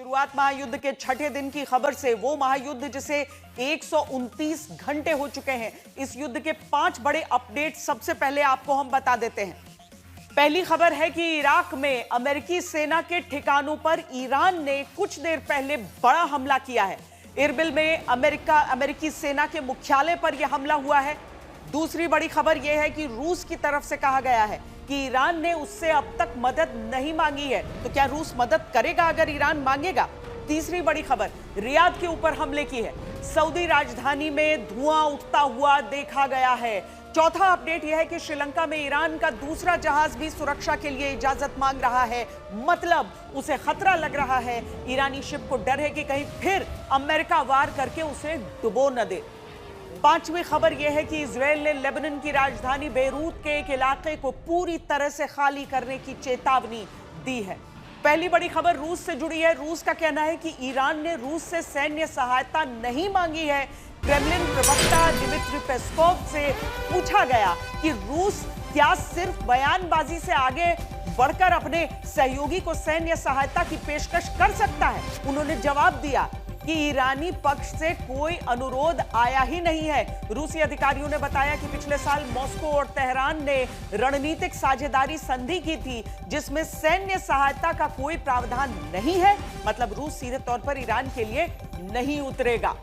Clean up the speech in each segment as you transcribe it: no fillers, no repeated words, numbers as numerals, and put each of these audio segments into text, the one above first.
शुरुआत महायुद्ध के छठे दिन की खबर से। वो महायुद्ध जिसे 129 घंटे हो चुके हैं। इस युद्ध के 5 बड़े अपडेट सबसे पहले आपको हम बता देते हैं। पहली खबर है कि इराक में अमेरिकी सेना के ठिकानों पर ईरान ने कुछ देर पहले बड़ा हमला किया है। इरबिल में अमेरिकी सेना के मुख्यालय पर यह हमला हुआ है। दूसरी बड़ी खबर यह है कि रूस की तरफ से कहा गया है कि ईरान ने उससे अब तक मदद नहीं मांगी है, तो क्या रूस मदद करेगा अगर ईरान मांगेगा? तीसरी बड़ी खबर रियाद के ऊपर हमले की है। सऊदी राजधानी में धुआं उठता हुआ देखा गया है। चौथा अपडेट यह है कि श्रीलंका में ईरान का दूसरा जहाज भी सुरक्षा के लिए इजाजत मांग रहा है, मतलब उसे खतरा लग रहा है। ईरानी शिप को डर है कि कहीं फिर अमेरिका वार करके उसे डुबो न दे। पांचवी खबर यह है कि इजरायल ने लेबनान की राजधानी बेरूत के एक इलाके को पूरी तरह से खाली करने की चेतावनी दी है। पहली बड़ी खबर रूस से जुड़ी है। रूस का कहना है कि ईरान ने रूस से सैन्य सहायता नहीं मांगी है। क्रेमलिन प्रवक्ता दिमित्री पेस्कोव से पूछा गया कि रूस क्या सिर्फ बयानबाजी से आगे बढ़कर अपने सहयोगी को सैन्य सहायता की पेशकश कर सकता है। उन्होंने जवाब दिया कि ईरानी पक्ष से कोई अनुरोध आया ही नहीं है। रूसी अधिकारियों ने बताया कि पिछले साल मॉस्को और तेहरान ने रणनीतिक साझेदारी संधि की थी, जिसमें सैन्य सहायता का कोई प्रावधान नहीं है। मतलब रूस सीधे तौर पर ईरान के लिए नहीं उतरेगा।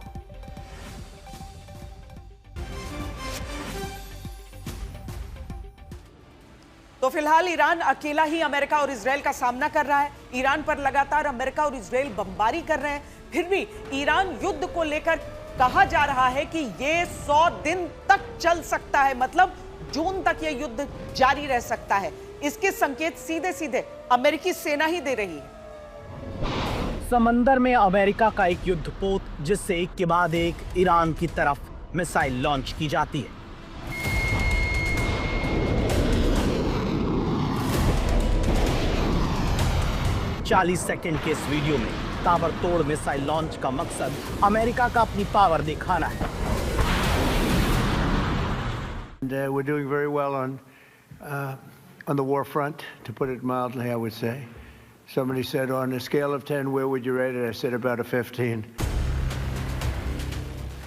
तो फिलहाल ईरान अकेला ही अमेरिका और इजरायल का सामना कर रहा है। ईरान पर लगातार अमेरिका और इजरायल बमबारी कर रहे हैं। फिर भी ईरान युद्ध को लेकर कहा जा रहा है कि यह 100 दिन तक चल सकता है, मतलब जून तक यह युद्ध जारी रह सकता है। इसके संकेत सीधे सीधे अमेरिकी सेना ही दे रही है। समंदर में अमेरिका का एक युद्धपोत, जिससे एक के बाद एक ईरान की तरफ मिसाइल लॉन्च की जाती है। चालीस सेकंड के इस वीडियो में ताबड़तोड़ मिसाइल लॉन्च का मकसद अमेरिका का अपनी पावर दिखाना है। We're doing very well on the war front, to put it mildly, I would say. Somebody said, on a scale of 10, where would you rate it? I said about a 15.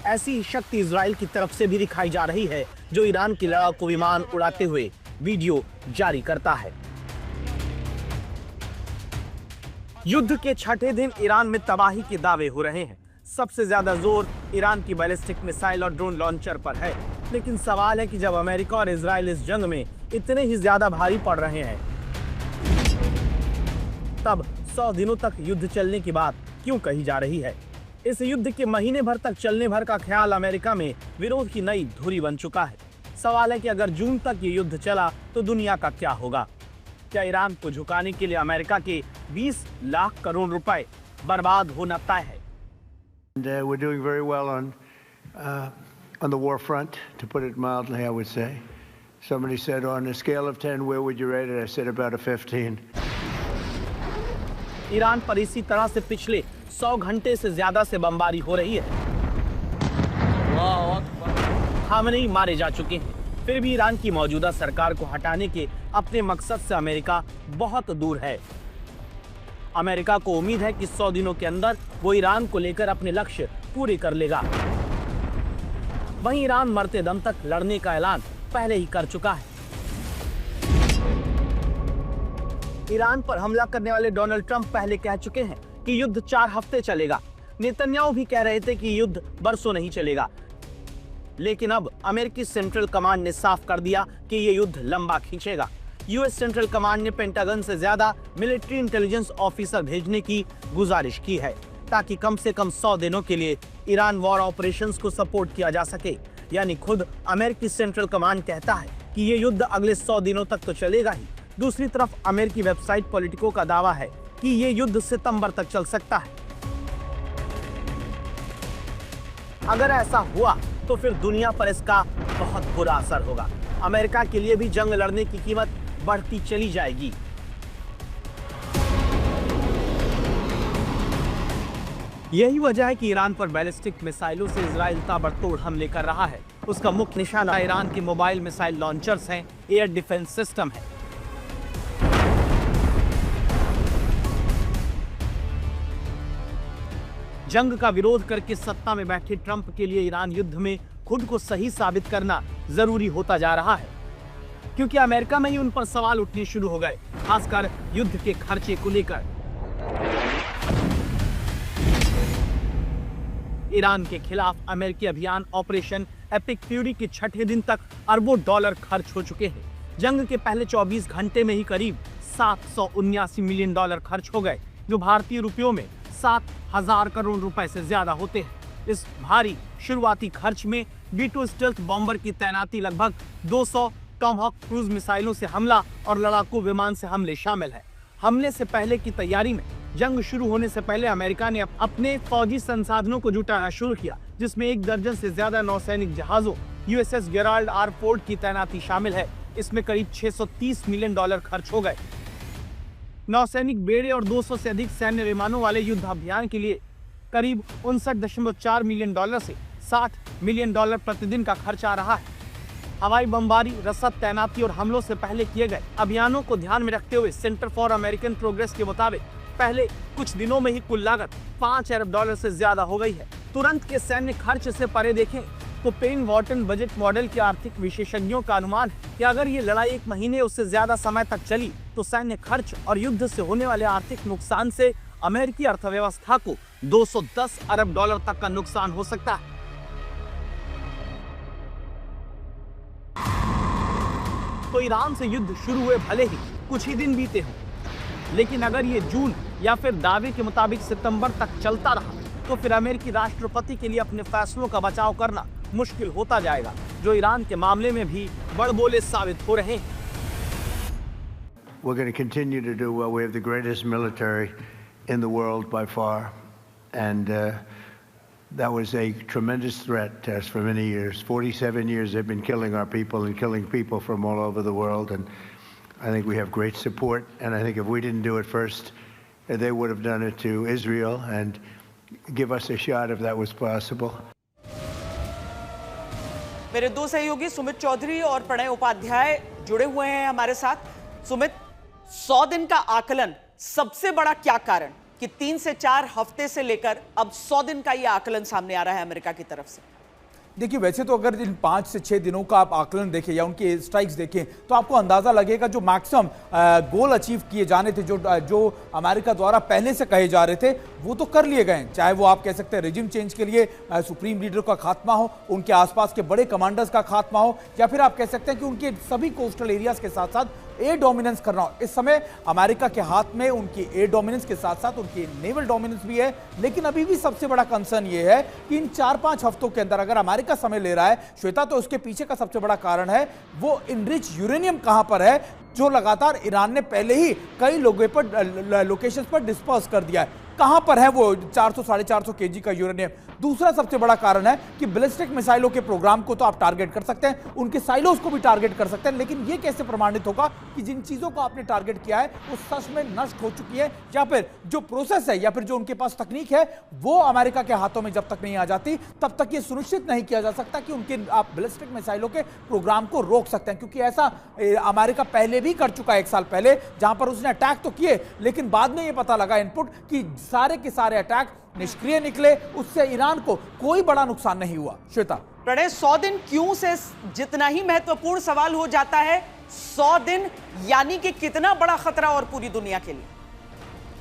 ऐसी शक्ति Israel की तरफ से भी दिखाई जा रही है, जो ईरान की लड़ाकू विमान उड़ाते हुए वीडियो जारी करता है। युद्ध के छठे दिन ईरान में तबाही के दावे हो रहे हैं। सबसे ज्यादा जोर ईरान की बैलिस्टिक मिसाइल और ड्रोन लॉन्चर पर है। लेकिन सवाल है कि जब अमेरिका और इजराइल इस जंग में इतने ही ज्यादा भारी पड़ रहे हैं, तब 100 दिनों तक युद्ध चलने की बात क्यों कही जा रही है? इस युद्ध के महीने भर तक चलने भर का ख्याल अमेरिका में विरोध की नई धुरी बन चुका है। सवाल है कि अगर जून तक ये युद्ध चला तो दुनिया का क्या होगा? क्या ईरान को झुकाने के लिए अमेरिका के 20 लाख करोड़ रुपए बर्बाद होना तय है? We're doing very well on the war front, to put it mildly, I would say. Somebody said, on a scale of 10, where would you rate it? I said about a 15. Iran पर इसी तरह से पिछले 100 घंटे से ज्यादा से बमबारी हो रही है। खामनेई मारे जा चुके हैं। फिर भी ईरान की मौजूदा सरकार को हटाने के अपने मकसद से अमेरिका बहुत दूर है। अमेरिका को उम्मीद है कि 100 दिनों के अंदर वो ईरान को लेकर अपने लक्ष्य पूरे कर लेगा। वहीं ईरान मरते दम तक लड़ने का ऐलान पहले ही कर चुका है। ईरान पर हमला करने वाले डोनाल्ड ट्रंप पहले कह चुके हैं कि युद्ध 4 हफ्ते चलेगा। नेतन्याहू भी कह रहे थे कि युद्ध बरसों नहीं चलेगा। लेकिन अब अमेरिकी सेंट्रल कमांड ने साफ कर दिया कि ये युद्ध लंबा खींचेगा। यूएस सेंट्रल कमांड ने पेंटागन से ज्यादा मिलिट्री इंटेलिजेंस ऑफिसर भेजने की गुजारिश की है, ताकि कम से कम 100 दिनों के लिए ईरान वॉर ऑपरेशंस को सपोर्ट किया जा सके। यानी खुद अमेरिकी सेंट्रल कमांड कहता है कि ये युद्ध अगले 100 दिनों तक तो चलेगा ही। दूसरी तरफ अमेरिकी वेबसाइट पॉलिटिको का दावा है कि ये युद्ध सितंबर तक चल सकता है। अगर ऐसा हुआ तो फिर दुनिया पर इसका बहुत बुरा असर होगा। अमेरिका के लिए भी जंग लड़ने की कीमत बढ़ती चली जाएगी। यही वजह है कि ईरान पर बैलिस्टिक मिसाइलों से इजराइल ताबड़तोड़ हमले कर रहा है। उसका मुख्य निशाना ईरान के मोबाइल मिसाइल लॉन्चर्स हैं, एयर डिफेंस सिस्टम है। जंग का विरोध करके सत्ता में बैठे ट्रंप के लिए ईरान युद्ध में खुद को सही साबित करना जरूरी होता जा रहा है, क्योंकि अमेरिका में ही उन पर सवाल उठने शुरू हो गए, खासकर युद्ध के खर्चे को लेकर। ईरान के खिलाफ अमेरिकी अभियान ऑपरेशन एपिक फ्यूरी के छठे दिन तक अरबों डॉलर खर्च हो चुके हैं। जंग के पहले 24 घंटे में ही करीब 779 मिलियन डॉलर खर्च हो गए, जो भारतीय रुपयों में 7,000 करोड़ रुपए से ज्यादा होते हैं। इस भारी शुरुआती खर्च में B-2 स्टेल्थ बॉम्बर की तैनाती, लगभग 200 टॉमहॉक क्रूज मिसाइलों से हमला और लड़ाकू विमान से हमले शामिल है। हमले से पहले की तैयारी में जंग शुरू होने से पहले अमेरिका ने अपने फौजी संसाधनों को जुटाना शुरू किया, जिसमें 1 दर्जन से ज्यादा नौसैनिक जहाजों USS गेराल्ड आर फोर्ड की तैनाती शामिल है। इसमें करीब 630 मिलियन डॉलर खर्च हो गए। नौसैनिक बेड़े और 200 से अधिक सैन्य विमानों वाले युद्ध अभियान के लिए करीब 59.4 मिलियन डॉलर से 60 मिलियन डॉलर प्रतिदिन का खर्च आ रहा है। हवाई बमबारी, रसद तैनाती और हमलों से पहले किए गए अभियानों को ध्यान में रखते हुए सेंटर फॉर अमेरिकन प्रोग्रेस के मुताबिक पहले कुछ दिनों में ही कुल लागत 5 अरब डॉलर से ज्यादा हो गई है। तुरंत के सैन्य खर्च से परे देखें तो पेन वॉर्टन बजट मॉडल के आर्थिक विशेषज्ञों का अनुमान है कि अगर ये लड़ाई 1 महीने उससे ज्यादा समय तक चली तो सैन्य खर्च और युद्ध से होने वाले आर्थिक नुकसान से अमेरिकी अर्थव्यवस्था को 210 अरब डॉलर तक का नुकसान हो सकता है। तो ईरान से युद्ध शुरू हुए भले ही कुछ ही दिन बीते हों, लेकिन अगर ये जून या फिर दावे के मुताबिक सितंबर तक चलता रहा तो फिर अमेरिकी राष्ट्रपति के लिए अपने फैसलों का बचाव करना मुश्किल होता जाएगा, जो ईरान के मामले में भी बड़बोले साबित हो रहे हैं। We're going to continue to do well. We have the greatest military in the world by far, and that was a tremendous threat to us for many years. 47 years they've been killing our people and killing people from all over the world, and I think we have great support, and I think if we didn't do it first, they would have done it to Israel and give us a shot if that was possible. मेरे 2 सहयोगी सुमित चौधरी और प्रणय उपाध्याय जुड़े हुए हैं हमारे साथ। सुमित, 100 दिन का आकलन, सबसे बड़ा क्या कारण कि 3 से 4 हफ्ते से लेकर अब 100 दिन का यह आकलन सामने आ रहा है अमेरिका की तरफ से? देखिए, वैसे तो अगर इन 5 से 6 दिनों का आप आकलन देखें या उनके स्ट्राइक्स देखें तो आपको अंदाजा लगेगा जो मैक्सिमम गोल अचीव किए जाने थे, जो अमेरिका द्वारा पहले से कहे जा रहे थे, वो तो कर लिए गए। चाहे वो आप कह सकते हैं रेजिम चेंज के लिए सुप्रीम लीडर का खात्मा हो, उनके आसपास के बड़े कमांडर्स का खात्मा हो, या फिर आप कह सकते हैं कि उनके सभी कोस्टल एरियाज के साथ साथ एयर डोमिनेंस करना हो। इस समय अमेरिका के हाथ में उनकी एयर डोमिनेंस के साथ साथ उनकी नेवल डोमिनेंस भी है, लेकिन अभी भी सबसे बड़ा कंसर्न ये है कि इन 4-5 हफ्तों के अंदर अगर अमेरिका समय ले रहा है, श्वेता, तो उसके पीछे का सबसे बड़ा कारण है वो इनरिच यूरेनियम कहां पर है, जो लगातार ईरान ने पहले ही कई लोकेशंस पर डिस्पर्स कर दिया है। कहां पर है वो 400-450 केजी का यूरेनियम? दूसरा सबसे बड़ा कारण है कि बैलिस्टिक मिसाइलों के प्रोग्राम को तो आप टारगेट कर सकते हैं, उनके साइलोस को भी टारगेट कर सकते हैं, लेकिन यह कैसे प्रमाणित होगा कि जिन चीजों को आपने टारगेट किया है वो सच में नष्ट हो चुकी है, या फिर जो प्रोसेस है या फिर जो उनके पास तकनीक है वो अमेरिका के हाथों में जब तक नहीं आ जाती तब तक ये सुनिश्चित नहीं किया जा सकता कि उनके आप बैलिस्टिक मिसाइलों के प्रोग्राम को रोक सकते हैं। क्योंकि ऐसा अमेरिका पहले भी कर चुका है 1 साल पहले, जहां पर उसने अटैक तो किए, लेकिन बाद में यह पता लगा इनपुट कि सारे के सारे अटैक निष्क्रिय निकले, उससे ईरान को कोई बड़ा नुकसान नहीं हुआ। श्वेता, प्रणय, 100 दिन क्यों से जितना ही महत्वपूर्ण सवाल हो जाता है, 100 दिन यानी कि कितना बड़ा खतरा और पूरी दुनिया के लिए?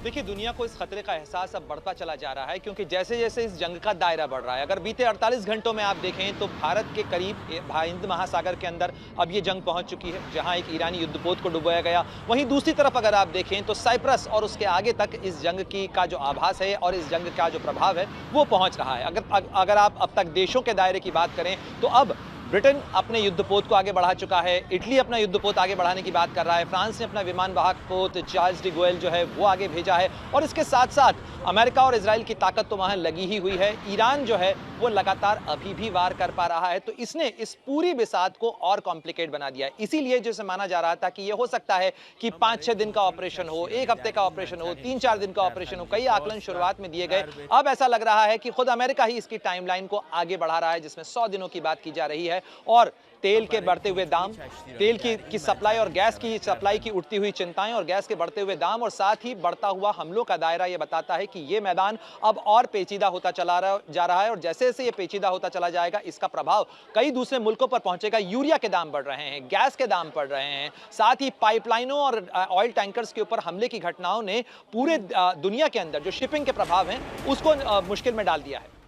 देखिए, दुनिया को इस खतरे का एहसास अब बढ़ता चला जा रहा है, क्योंकि जैसे जैसे इस जंग का दायरा बढ़ रहा है। अगर बीते 48 घंटों में आप देखें तो भारत के करीब हिंद महासागर के अंदर अब ये जंग पहुंच चुकी है, जहां एक ईरानी युद्धपोत को डुबोया गया। वहीं दूसरी तरफ अगर आप देखें तो साइप्रस और उसके आगे तक इस जंग का जो आभास है और इस जंग का जो प्रभाव है वो पहुंच रहा है। अगर आप अब तक देशों के दायरे की बात करें तो अब ब्रिटेन अपने युद्धपोत को आगे बढ़ा चुका है, इटली अपना युद्धपोत आगे बढ़ाने की बात कर रहा है, फ्रांस ने अपना विमान वाहक पोत चार्ल्स डी गोयल जो है वो आगे भेजा है, और इसके साथ साथ अमेरिका और इजराइल की ताकत तो वहां लगी ही हुई है। ईरान जो है वो लगातार अभी भी वार कर पा रहा है, तो इसने इस पूरी बिसात को और कॉम्प्लिकेट बना दिया है। इसीलिए जैसे माना जा रहा था कि ये हो सकता है कि 5-6 दिन का ऑपरेशन हो, 1 हफ्ते का ऑपरेशन हो, 3-4 दिन का ऑपरेशन हो, कई आकलन शुरुआत में दिए गए। अब ऐसा लग रहा है कि खुद अमेरिका ही इसकी टाइमलाइन को आगे बढ़ा रहा है, जिसमें 100 दिनों की बात की जा रही है। और तेल के बढ़ते हुए दाम, तेल की सप्लाई और गैस की सप्लाई की उठती हुई चिंताएं और गैस के बढ़ते हुए दाम और साथ ही बढ़ता हुआ हमलों का दायरा ये बताता है कि ये मैदान अब और पेचीदा होता जा रहा है और जैसे जैसे ये पेचीदा होता चला जाएगा इसका प्रभाव कई दूसरे मुल्कों पर पहुंचेगा। यूरिया के दाम बढ़ रहे हैं, गैस के दाम बढ़ रहे हैं, साथ ही पाइपलाइनों और ऑयल टैंकर्स के ऊपर हमले की घटनाओं ने पूरे दुनिया के अंदर जो शिपिंग के प्रभाव हैं उसको मुश्किल में डाल दिया है।